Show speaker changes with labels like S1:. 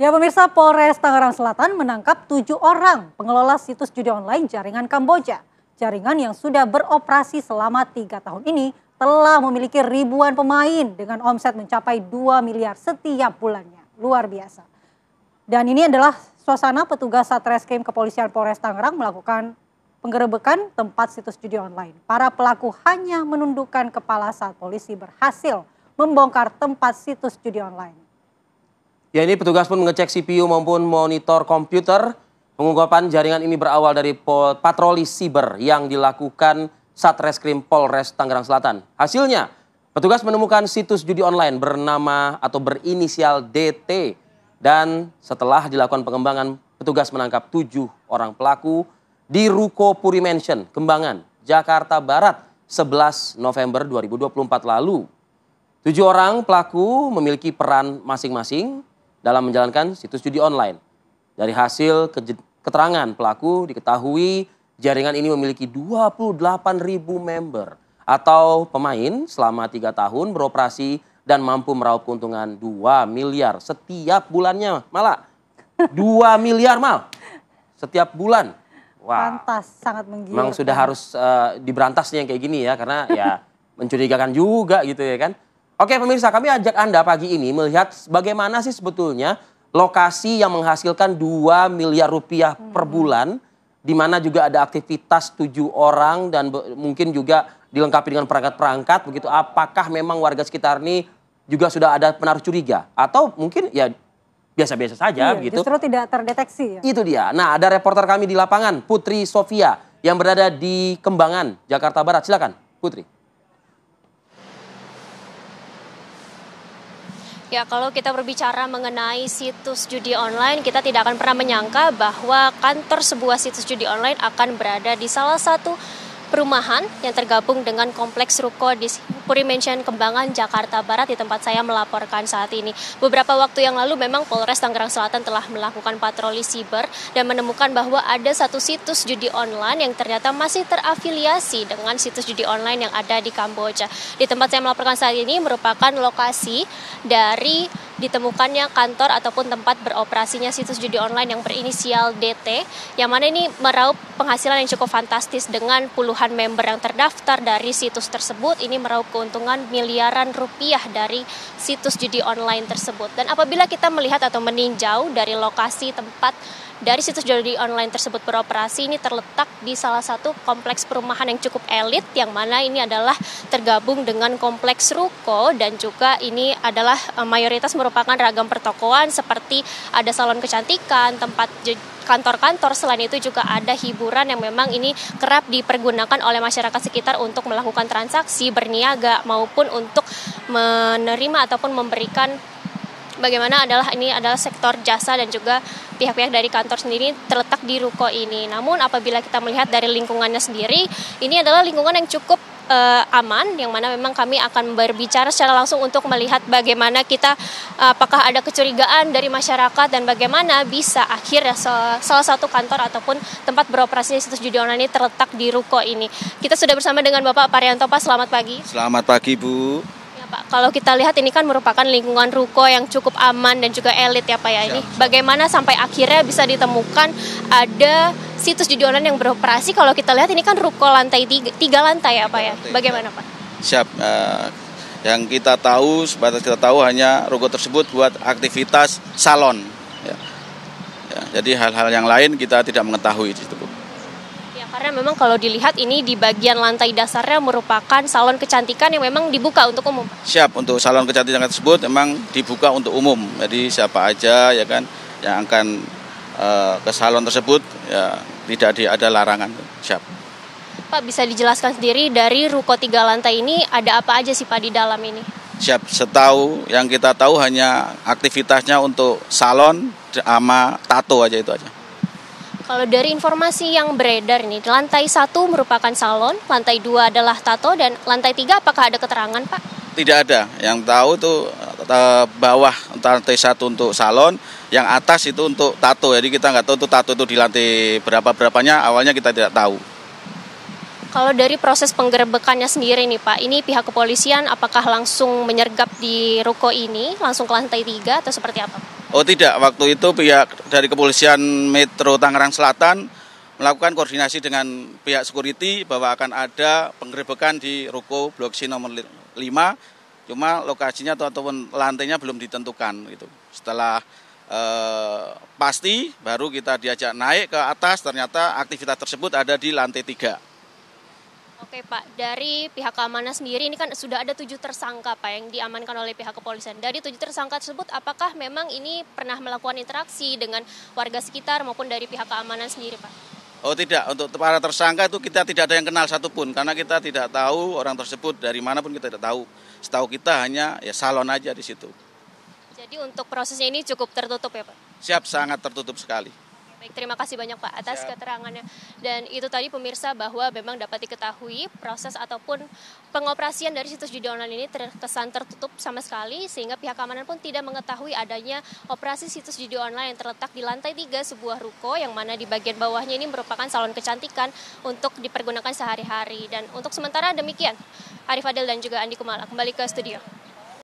S1: Ya pemirsa, Polres Tangerang Selatan menangkap 7 orang pengelola situs judi online jaringan Kamboja. Jaringan yang sudah beroperasi selama 3 tahun ini telah memiliki ribuan pemain dengan omset mencapai 2 miliar setiap bulannya. Luar biasa. Dan ini adalah suasana petugas Satreskrim Kepolisian Polres Tangerang melakukan penggerebekan tempat situs judi online. Para pelaku hanya menundukkan kepala saat polisi berhasil membongkar tempat situs judi online.
S2: Ya, ini petugas pun mengecek CPU maupun monitor komputer. Pengungkapan jaringan ini berawal dari patroli siber yang dilakukan Satreskrim Polres Tangerang Selatan. Hasilnya, petugas menemukan situs judi online bernama atau berinisial DT. Dan setelah dilakukan pengembangan, petugas menangkap 7 orang pelaku di Ruko Puri Mansion, Kembangan, Jakarta Barat, 11 November 2024 lalu. 7 orang pelaku memiliki peran masing-masing dalam menjalankan situs judi online. Dari hasil keterangan pelaku diketahui jaringan ini memiliki 28.000 member atau pemain selama 3 tahun beroperasi dan mampu meraup keuntungan 2 miliar setiap bulannya. Malah 2 miliar mal setiap bulan. Wah,
S1: Pantas, sangat menggiurkan.
S2: memang sudah harus diberantas nih yang kayak gini ya, karena ya mencurigakan juga gitu ya kan. Oke pemirsa, kami ajak Anda pagi ini melihat bagaimana sih sebetulnya lokasi yang menghasilkan 2 miliar rupiah per bulan, di mana juga ada aktivitas 7 orang dan mungkin juga dilengkapi dengan perangkat-perangkat begitu. Apakah memang warga sekitar ini juga sudah ada penaruh curiga atau mungkin ya biasa-biasa saja begitu.
S1: Justru tidak terdeteksi ya.
S2: Itu dia. Nah, ada reporter kami di lapangan, Putri Sofia yang berada di Kembangan, Jakarta Barat. Silakan, Putri.
S3: Ya, kalau kita berbicara mengenai situs judi online, kita tidak akan pernah menyangka bahwa kantor sebuah situs judi online akan berada di salah satu perumahan yang tergabung dengan kompleks ruko di Puri Mansion Kembangan, Jakarta Barat, di tempat saya melaporkan saat ini. Beberapa waktu yang lalu memang Polres Tangerang Selatan telah melakukan patroli siber dan menemukan bahwa ada satu situs judi online yang ternyata masih terafiliasi dengan situs judi online yang ada di Kamboja. Di tempat saya melaporkan saat ini merupakan lokasi dari ditemukannya kantor ataupun tempat beroperasinya situs judi online yang berinisial DT, yang mana ini meraup penghasilan yang cukup fantastis dengan puluhan member yang terdaftar dari situs tersebut. Ini meraup keuntungan miliaran rupiah dari situs judi online tersebut. Dan apabila kita melihat atau meninjau dari lokasi tempat dari situs judi online tersebut beroperasi, ini terletak di salah satu kompleks perumahan yang cukup elit, yang mana ini adalah tergabung dengan kompleks ruko, dan juga ini adalah mayoritas merupakan ragam pertokoan seperti ada salon kecantikan, tempat kantor-kantor. Selain itu juga ada hiburan yang memang ini kerap dipergunakan oleh masyarakat sekitar untuk melakukan transaksi, berniaga, maupun untuk menerima ataupun memberikan bagaimana ini adalah sektor jasa, dan juga pihak-pihak dari kantor sendiri terletak di ruko ini. Namun apabila kita melihat dari lingkungannya sendiri, ini adalah lingkungan yang cukup aman, yang mana memang kami akan berbicara secara langsung untuk melihat bagaimana kita apakah ada kecurigaan dari masyarakat dan bagaimana bisa akhirnya salah satu kantor ataupun tempat beroperasi situs judi online ini terletak di ruko ini. Kita sudah bersama dengan Bapak Parianto. Pak, selamat pagi.
S4: Selamat pagi, Bu.
S3: Pak, kalau kita lihat ini kan merupakan lingkungan ruko yang cukup aman dan juga elit ya Pak ya. Ini bagaimana sampai akhirnya bisa ditemukan ada situs judi online yang beroperasi? Kalau kita lihat ini kan ruko lantai 3 lantai ya Pak ya. Bagaimana Pak?
S4: Siap. Yang kita tahu, sebatas kita tahu hanya ruko tersebut buat aktivitas salon. Ya, jadi hal-hal yang lain kita tidak mengetahui di situ, Bu.
S3: Karena memang kalau dilihat ini di bagian lantai dasarnya merupakan salon kecantikan yang memang dibuka untuk umum.
S4: Siap, untuk salon kecantikan tersebut memang dibuka untuk umum. Jadi siapa aja ya kan yang akan ke salon tersebut ya tidak ada larangan. Siap.
S3: Pak, bisa dijelaskan sendiri dari ruko 3 lantai ini ada apa aja sih Pak di dalam ini?
S4: Siap, setahu yang kita tahu hanya aktivitasnya untuk salon sama tato aja, itu aja.
S3: Kalau dari informasi yang beredar ini, lantai 1 merupakan salon, lantai 2 adalah tato, dan lantai 3 apakah ada keterangan Pak?
S4: Tidak ada, yang tahu tuh bawah lantai 1 untuk salon, yang atas itu untuk tato. Jadi kita nggak tahu tuh tato itu di lantai berapanya, awalnya kita tidak tahu.
S3: Kalau dari proses penggerebekannya sendiri nih Pak, ini pihak kepolisian apakah langsung menyergap di ruko ini, langsung ke lantai 3 atau seperti apa?
S4: Oh tidak, waktu itu pihak dari Kepolisian Metro Tangerang Selatan melakukan koordinasi dengan pihak security bahwa akan ada penggerebekan di ruko Blok C nomor 5, cuma lokasinya ataupun lantainya belum ditentukan gitu. Setelah pasti baru kita diajak naik ke atas, ternyata aktivitas tersebut ada di lantai 3.
S3: Oke Pak, dari pihak keamanan sendiri ini kan sudah ada 7 tersangka Pak yang diamankan oleh pihak kepolisian. Dari 7 tersangka tersebut apakah memang ini pernah melakukan interaksi dengan warga sekitar maupun dari pihak keamanan sendiri Pak?
S4: Oh tidak, untuk para tersangka itu kita tidak ada yang kenal satupun karena kita tidak tahu orang tersebut dari mana pun kita tidak tahu. Setahu kita hanya ya salon aja di situ.
S3: Jadi untuk prosesnya ini cukup tertutup ya Pak?
S4: Siap, sangat tertutup sekali.
S3: Baik, terima kasih banyak Pak atas keterangannya. Dan itu tadi pemirsa bahwa memang dapat diketahui proses ataupun pengoperasian dari situs judi online ini terkesan tertutup sama sekali sehingga pihak keamanan pun tidak mengetahui adanya operasi situs judi online yang terletak di lantai 3 sebuah ruko yang mana di bagian bawahnya ini merupakan salon kecantikan untuk dipergunakan sehari-hari. Dan untuk sementara demikian, Arif Adil dan juga Andi Kumala kembali ke studio.